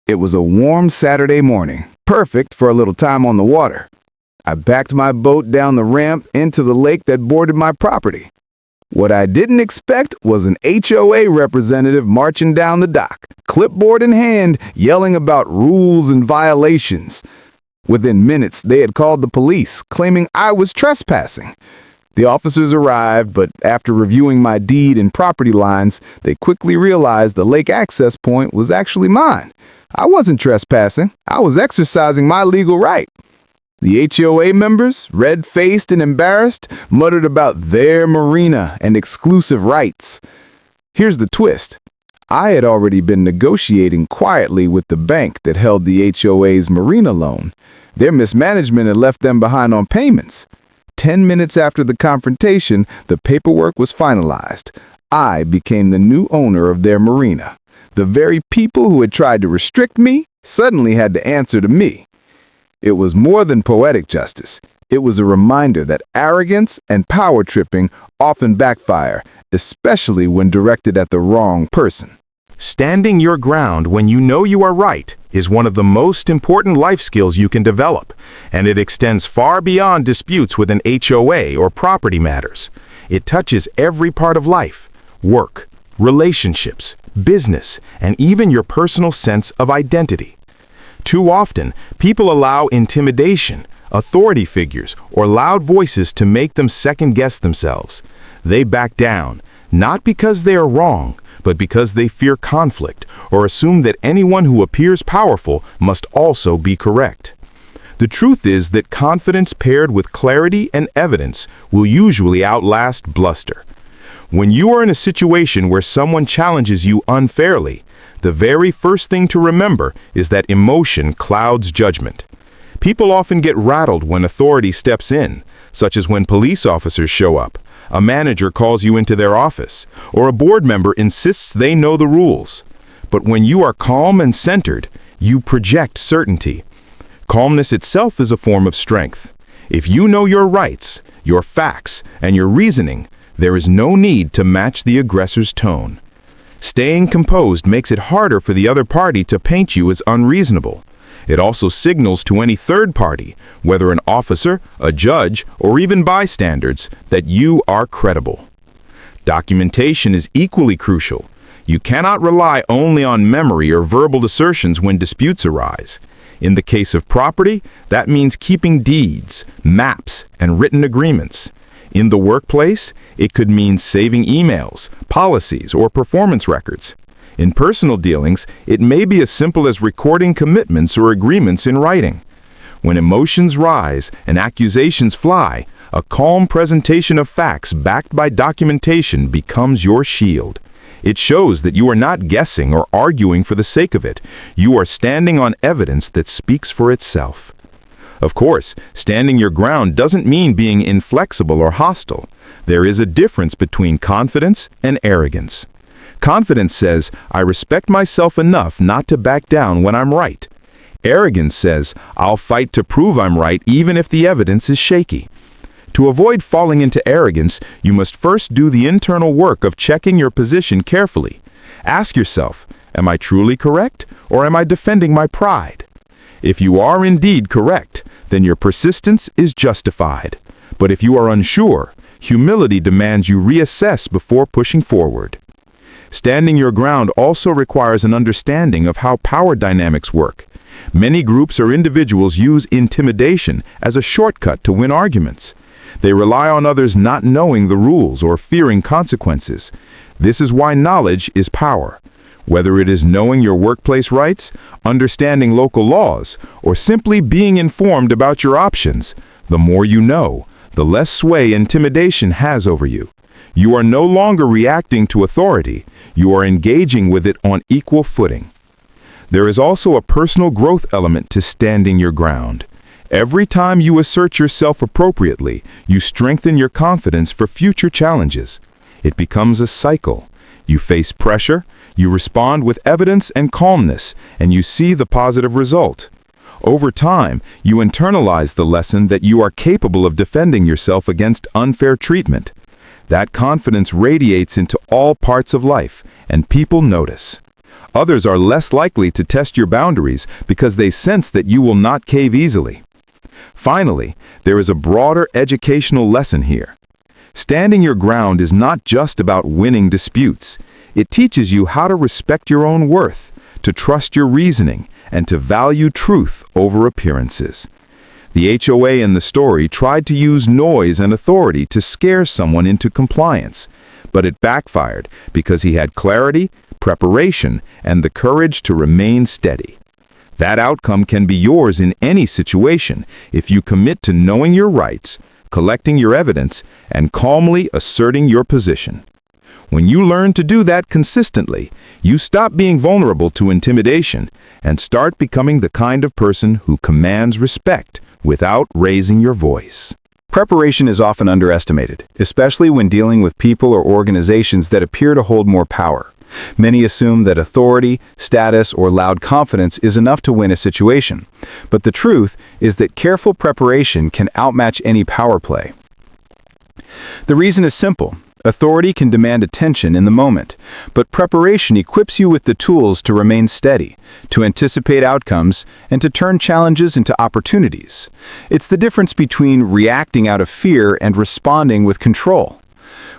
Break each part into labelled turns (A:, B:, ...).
A: It was a warm Saturday morning, perfect for a little time on the water. I backed my boat down the ramp into the lake that bordered my property. What I didn't expect was an HOA representative marching down the dock, clipboard in hand, yelling about rules and violations. Within minutes, they had called the police, claiming I was trespassing. The officers arrived, but after reviewing my deed and property lines, they quickly realized the lake access point was actually mine. I wasn't trespassing. I was exercising my legal right. The HOA members, red-faced and embarrassed, muttered about their Marina and exclusive rights. Here's the twist. I had already been negotiating quietly with the bank that held the HOA's Marina loan. Their mismanagement had left them behind on payments. 10 minutes after the confrontation, the paperwork was finalized. I became the new owner of their Marina. The very people who had tried to restrict me suddenly had to answer to me. It was more than poetic justice. It was a reminder that arrogance and power tripping often backfire, especially when directed at the wrong person.
B: Standing your ground when you know you are right is one of the most important life skills you can develop, and it extends far beyond disputes with an HOA or property matters. It touches every part of life: work, relationships, business, and even your personal sense of identity. Too often, people allow intimidation, authority figures, or loud voices to make them second-guess themselves. They back down, not because they are wrong, but because they fear conflict or assume that anyone who appears powerful must also be correct. The truth is that confidence paired with clarity and evidence will usually outlast bluster. When you are in a situation where someone challenges you unfairly, the very first thing to remember is that emotion clouds judgment. People often get rattled when authority steps in, such as when police officers show up, a manager calls you into their office, or a board member insists they know the rules. But when you are calm and centered, you project certainty. Calmness itself is a form of strength. If you know your rights, your facts, and your reasoning, there is no need to match the aggressor's tone. Staying composed makes it harder for the other party to paint you as unreasonable. It also signals to any third party, whether an officer, a judge, or even bystanders, that you are credible. Documentation is equally crucial. You cannot rely only on memory or verbal assertions when disputes arise. In the case of property, that means keeping deeds, maps, and written agreements. In the workplace, it could mean saving emails, policies, or performance records. In personal dealings, it may be as simple as recording commitments or agreements in writing. When emotions rise and accusations fly, a calm presentation of facts backed by documentation becomes your shield. It shows that you are not guessing or arguing for the sake of it. You are standing on evidence that speaks for itself. Of course, standing your ground doesn't mean being inflexible or hostile. There is a difference between confidence and arrogance. Confidence says, I respect myself enough not to back down when I'm right. Arrogance says, I'll fight to prove I'm right even if the evidence is shaky. To avoid falling into arrogance, you must first do the internal work of checking your position carefully. Ask yourself, am I truly correct, or am I defending my pride? If you are indeed correct, then your persistence is justified. But if you are unsure, humility demands you reassess before pushing forward. Standing your ground also requires an understanding of how power dynamics work. Many groups or individuals use intimidation as a shortcut to win arguments. They rely on others not knowing the rules or fearing consequences. This is why knowledge is power. Whether it is knowing your workplace rights, understanding local laws, or simply being informed about your options, the more you know, the less sway intimidation has over you. You are no longer reacting to authority. You are engaging with it on equal footing. There is also a personal growth element to standing your ground. Every time you assert yourself appropriately, you strengthen your confidence for future challenges. It becomes a cycle. You face pressure, you respond with evidence and calmness, and you see the positive result. Over time, you internalize the lesson that you are capable of defending yourself against unfair treatment. That confidence radiates into all parts of life, and people notice. Others are less likely to test your boundaries because they sense that you will not cave easily. Finally, there is a broader educational lesson here. Standing your ground is not just about winning disputes. It teaches you how to respect your own worth, to trust your reasoning, and to value truth over appearances. The HOA in the story tried to use noise and authority to scare someone into compliance, but it backfired because he had clarity, preparation, and the courage to remain steady. That outcome can be yours in any situation if you commit to knowing your rights, collecting your evidence, and calmly asserting your position. When you learn to do that consistently, you stop being vulnerable to intimidation and start becoming the kind of person who commands respect without raising your voice.
A: Preparation is often underestimated, especially when dealing with people or organizations that appear to hold more power. Many assume that authority, status, or loud confidence is enough to win a situation. But the truth is that careful preparation can outmatch any power play. The reason is simple. Authority can demand attention in the moment, but preparation equips you with the tools to remain steady, to anticipate outcomes, and to turn challenges into opportunities. It's the difference between reacting out of fear and responding with control.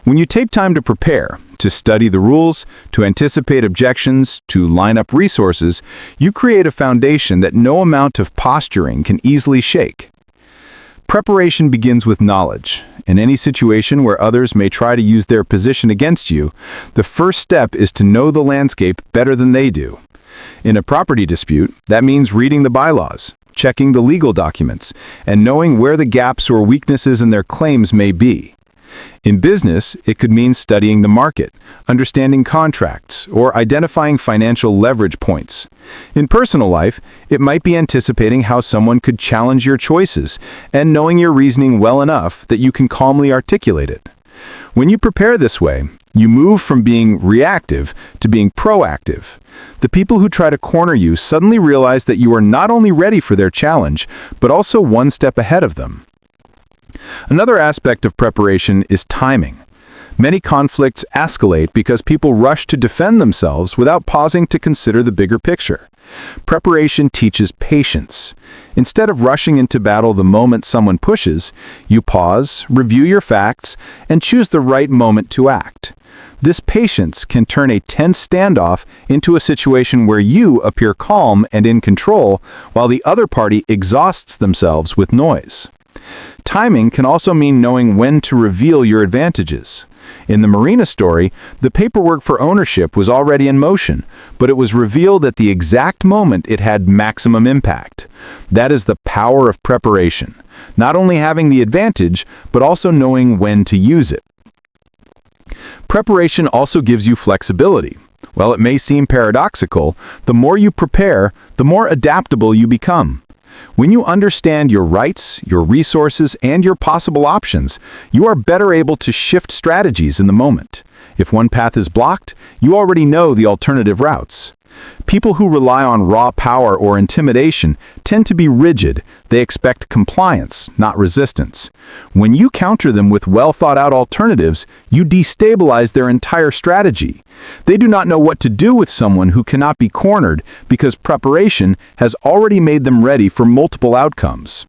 A: When you take time to prepare, to study the rules, to anticipate objections, to line up resources, you create a foundation that no amount of posturing can easily shake. Preparation begins with knowledge. In any situation where others may try to use their position against you, the first step is to know the landscape better than they do. In a property dispute, that means reading the bylaws, checking the legal documents, and knowing where the gaps or weaknesses in their claims may be. In business, it could mean studying the market, understanding contracts, or identifying financial leverage points. In personal life, it might be anticipating how someone could challenge your choices and knowing your reasoning well enough that you can calmly articulate it. When you prepare this way, you move from being reactive to being proactive. The people who try to corner you suddenly realize that you are not only ready for their challenge, but also one step ahead of them. Another aspect of preparation is timing. Many conflicts escalate because people rush to defend themselves without pausing to consider the bigger picture. Preparation teaches patience. Instead of rushing into battle the moment someone pushes, you pause, review your facts, and choose the right moment to act. This patience can turn a tense standoff into a situation where you appear calm and in control, while the other party exhausts themselves with noise. Timing can also mean knowing when to reveal your advantages. In the Marina story, the paperwork for ownership was already in motion, but it was revealed at the exact moment it had maximum impact. That is the power of preparation, not only having the advantage, but also knowing when to use it. Preparation also gives you flexibility. While it may seem paradoxical, the more you prepare, the more adaptable you become. When you understand your rights, your resources, and your possible options, you are better able to shift strategies in the moment. If one path is blocked, you already know the alternative routes. People who rely on raw power or intimidation tend to be rigid. They expect compliance, not resistance. When you counter them with well-thought-out alternatives, you destabilize their entire strategy. They do not know what to do with someone who cannot be cornered because preparation has already made them ready for multiple outcomes.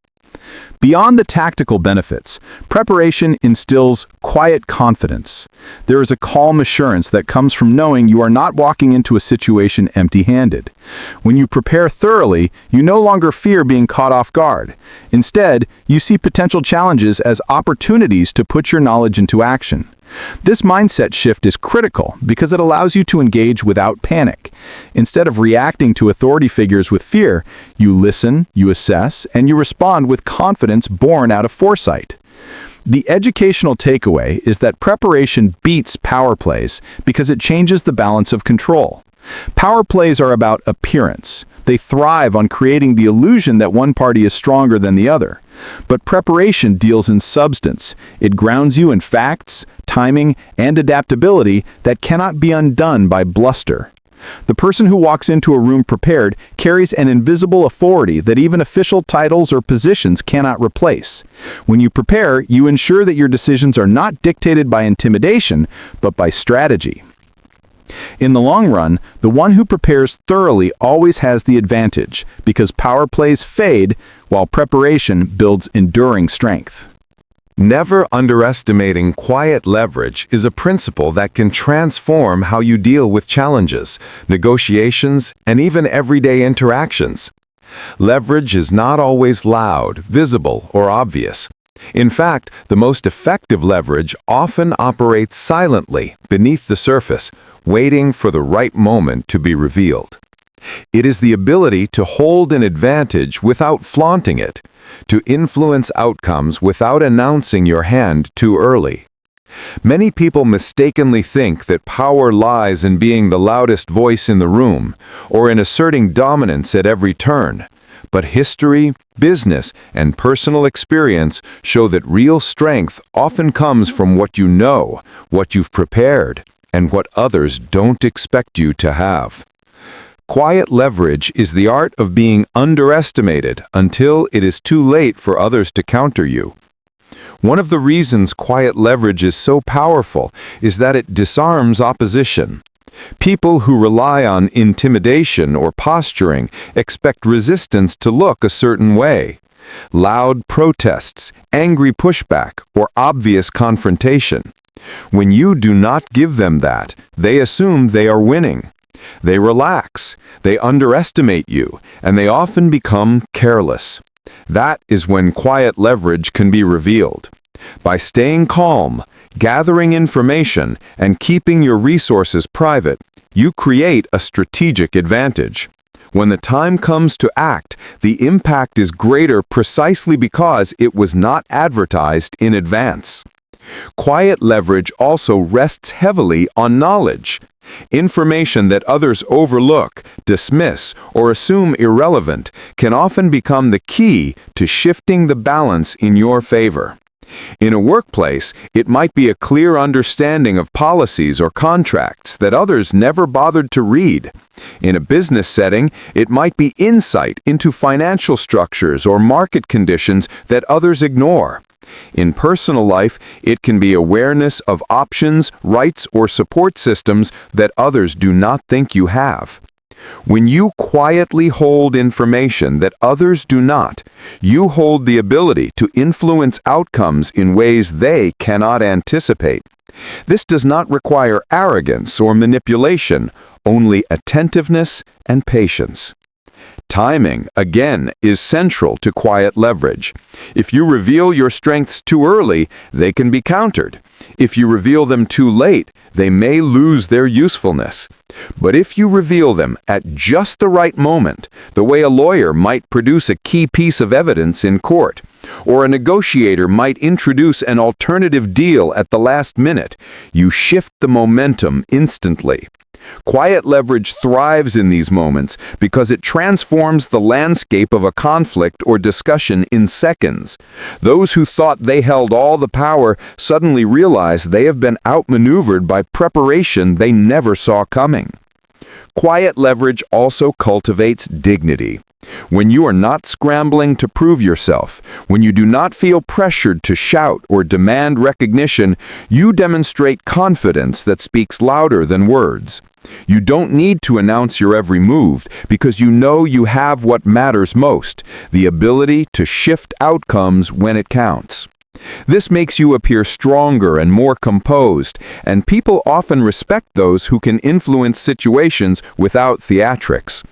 A: Beyond the tactical benefits, preparation instills quiet confidence. There is a calm assurance that comes from knowing you are not walking into a situation empty-handed. When you prepare thoroughly, you no longer fear being caught off guard. Instead, you see potential challenges as opportunities to put your knowledge into action. This mindset shift is critical because it allows you to engage without panic. Instead of reacting to authority figures with fear, you listen, you assess, and you respond with confidence born out of foresight. The educational takeaway is that preparation beats power plays because it changes the balance of control. Power plays are about appearance. They thrive on creating the illusion that one party is stronger than the other. But preparation deals in substance. It grounds you in facts, timing, and adaptability that cannot be undone by bluster. The person who walks into a room prepared carries an invisible authority that even official titles or positions cannot replace. When you prepare, you ensure that your decisions are not dictated by intimidation, but by strategy.
C: In the long run, the one who prepares thoroughly always has the advantage, because power plays fade while preparation builds enduring strength.
B: Never underestimating quiet leverage is a principle that can transform how you deal with challenges, negotiations, and even everyday interactions. Leverage is not always loud, visible, or obvious. In fact, the most effective leverage often operates silently beneath the surface, waiting for the right moment to be revealed. It is the ability to hold an advantage without flaunting it, to influence outcomes without announcing your hand too early. Many people mistakenly think that power lies in being the loudest voice in the room, or in asserting dominance at every turn. But history, business, and personal experience show that real strength often comes from what you know, what you've prepared, and what others don't expect you to have. Quiet leverage is the art of being underestimated until it is too late for others to counter you. One of the reasons quiet leverage is so powerful is that it disarms opposition. People who rely on intimidation or posturing expect resistance to look a certain way. Loud protests, angry pushback, or obvious confrontation. When you do not give them that, they assume they are winning. They relax, they underestimate you, and they often become careless. That is when quiet leverage can be revealed. By staying calm, gathering information, and keeping your resources private, you create a strategic advantage. When the time comes to act, the impact is greater precisely because it was not advertised in advance. Quiet leverage also rests heavily on knowledge. Information that others overlook, dismiss, or assume irrelevant can often become the key to shifting the balance in your favor. In a workplace, it might be a clear understanding of policies or contracts that others never bothered to read. In a business setting, it might be insight into financial structures or market conditions that others ignore. In personal life, it can be awareness of options, rights, or support systems that others do not think you have. When you quietly hold information that others do not, you hold the ability to influence outcomes in ways they cannot anticipate. This does not require arrogance or manipulation, only attentiveness and patience. Timing, again, is central to quiet leverage. If you reveal your strengths too early, they can be countered. If you reveal them too late, they may lose their usefulness. But if you reveal them at just the right moment, the way a lawyer might produce a key piece of evidence in court, or a negotiator might introduce an alternative deal at the last minute, you shift the momentum instantly. Quiet leverage thrives in these moments because it transforms the landscape of a conflict or discussion in seconds. Those who thought they held all the power suddenly realize they have been outmaneuvered by preparation they never saw coming. Quiet leverage also cultivates dignity. When you are not scrambling to prove yourself, when you do not feel pressured to shout or demand recognition, you demonstrate confidence that speaks louder than words. You don't need to announce your every move because you know you have what matters most, the ability to shift outcomes when it counts. This makes you appear stronger and more composed, and people often respect those who can influence situations without theatrics.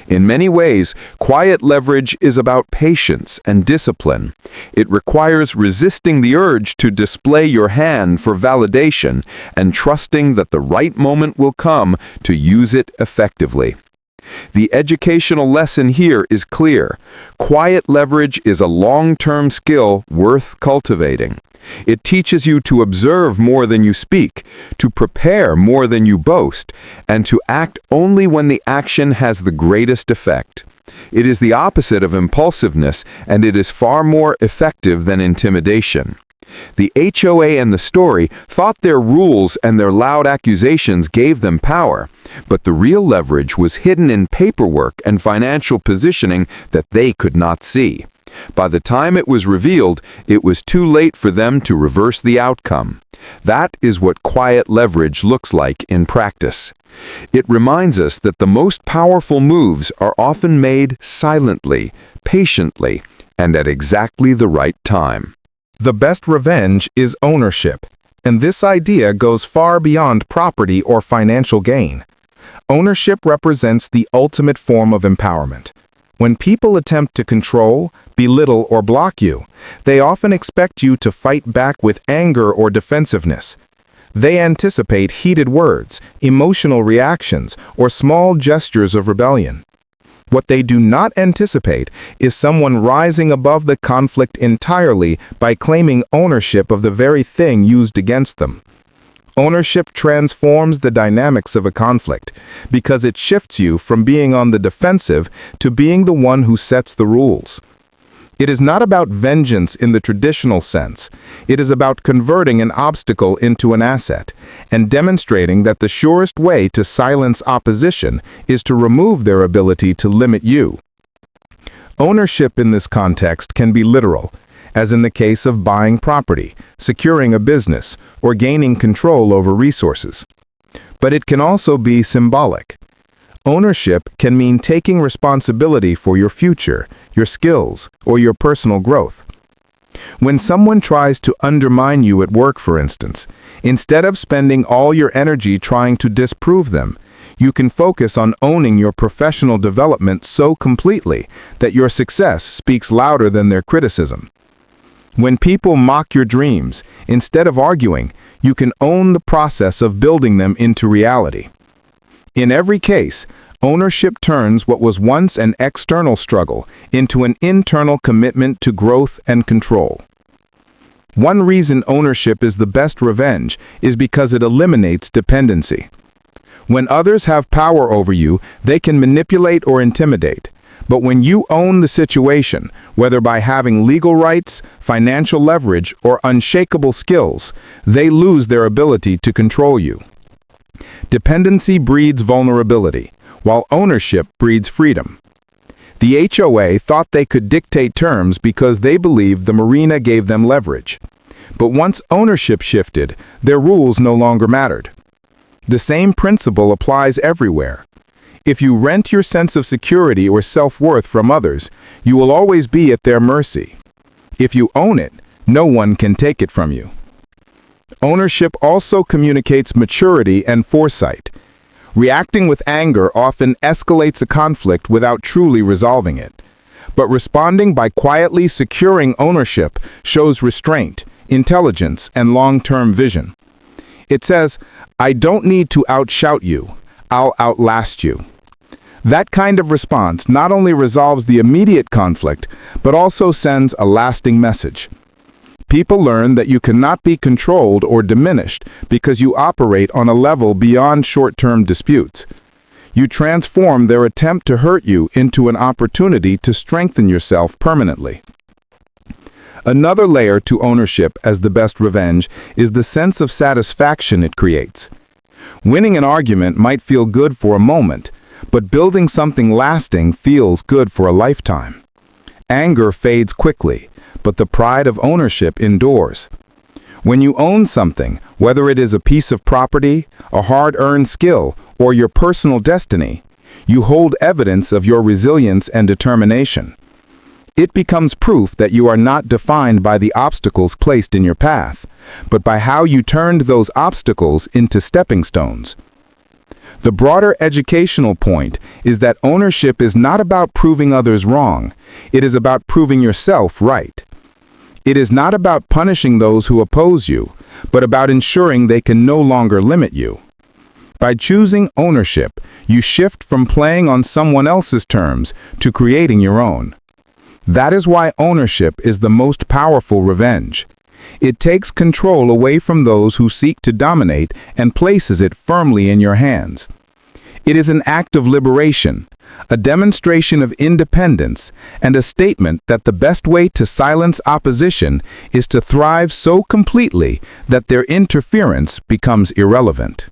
B: In many ways, quiet leverage is about patience and discipline. It requires resisting the urge to display your hand for validation and trusting that the right moment will come to use it effectively. The educational lesson here is clear. Quiet leverage is a long-term skill worth cultivating. It teaches you to observe more than you speak, to prepare more than you boast, and to act only when the action has the greatest effect. It is the opposite of impulsiveness, and it is far more effective than intimidation. The HOA and the story thought their rules and their loud accusations gave them power, but the real leverage was hidden in paperwork and financial positioning that they could not see.
D: By the time it was revealed, it was too late for them to reverse the outcome. That is what quiet leverage looks like in practice. It reminds us that the most powerful moves are often made silently, patiently, and at exactly the right time.
B: The best revenge is ownership, and this idea goes far beyond property or financial gain. Ownership represents the ultimate form of empowerment. When people attempt to control, belittle, or block you, they often expect you to fight back with anger or defensiveness. They anticipate heated words, emotional reactions, or small gestures of rebellion. What they do not anticipate is someone rising above the conflict entirely by claiming ownership of the very thing used against them. Ownership transforms the dynamics of a conflict because it shifts you from being on the defensive to being the one who sets the rules. It is not about vengeance in the traditional sense. It is about converting an obstacle into an asset and demonstrating that the surest way to silence opposition is to remove their ability to limit you. Ownership in this context can be literal, as in the case of buying property, securing a business, or gaining control over resources. But it can also be symbolic. Ownership can mean taking responsibility for your future, your skills, or your personal growth. When someone tries to undermine you at work, for instance, instead of spending all your energy trying to disprove them, you can focus on owning your professional development so completely that your success speaks louder than their criticism. When people mock your dreams, instead of arguing, you can own the process of building them into reality. In every case, ownership turns what was once an external struggle into an internal commitment to growth and control. One reason ownership is the best revenge is because it eliminates dependency. When others have power over you, they can manipulate or intimidate. But when you own the situation, whether by having legal rights, financial leverage, or unshakable skills, they lose their ability to control you. Dependency breeds vulnerability, while ownership breeds freedom. The HOA thought they could dictate terms because they believed the Marina gave them leverage. But once ownership shifted, their rules no longer mattered. The same principle applies everywhere. If you rent your sense of security or self-worth from others, you will always be at their mercy. If you own it, no one can take it from you. Ownership also communicates maturity and foresight. Reacting with anger often escalates a conflict without truly resolving it. But responding by quietly securing ownership shows restraint, intelligence, and long-term vision. It says, "I don't need to outshout you. I'll outlast you." That kind of response not only resolves the immediate conflict, but also sends a lasting message. People learn that you cannot be controlled or diminished because you operate on a level beyond short-term disputes. You transform their attempt to hurt you into an opportunity to strengthen yourself permanently. Another layer to ownership as the best revenge is the sense of satisfaction it creates. Winning an argument might feel good for a moment, but building something lasting feels good for a lifetime. Anger fades quickly, but the pride of ownership endures. When you own something, whether it is a piece of property, a hard-earned skill, or your personal destiny, you hold evidence of your resilience and determination. It becomes proof that you are not defined by the obstacles placed in your path, but by how you turned those obstacles into stepping stones. The broader educational point is that ownership is not about proving others wrong. It is about proving yourself right. It is not about punishing those who oppose you, but about ensuring they can no longer limit you. By choosing ownership, you shift from playing on someone else's terms to creating your own. That is why ownership is the most powerful revenge. It takes control away from those who seek to dominate and places it firmly in your hands. It is an act of liberation, a demonstration of independence, and a statement that the best way to silence opposition is to thrive so completely that their interference becomes irrelevant.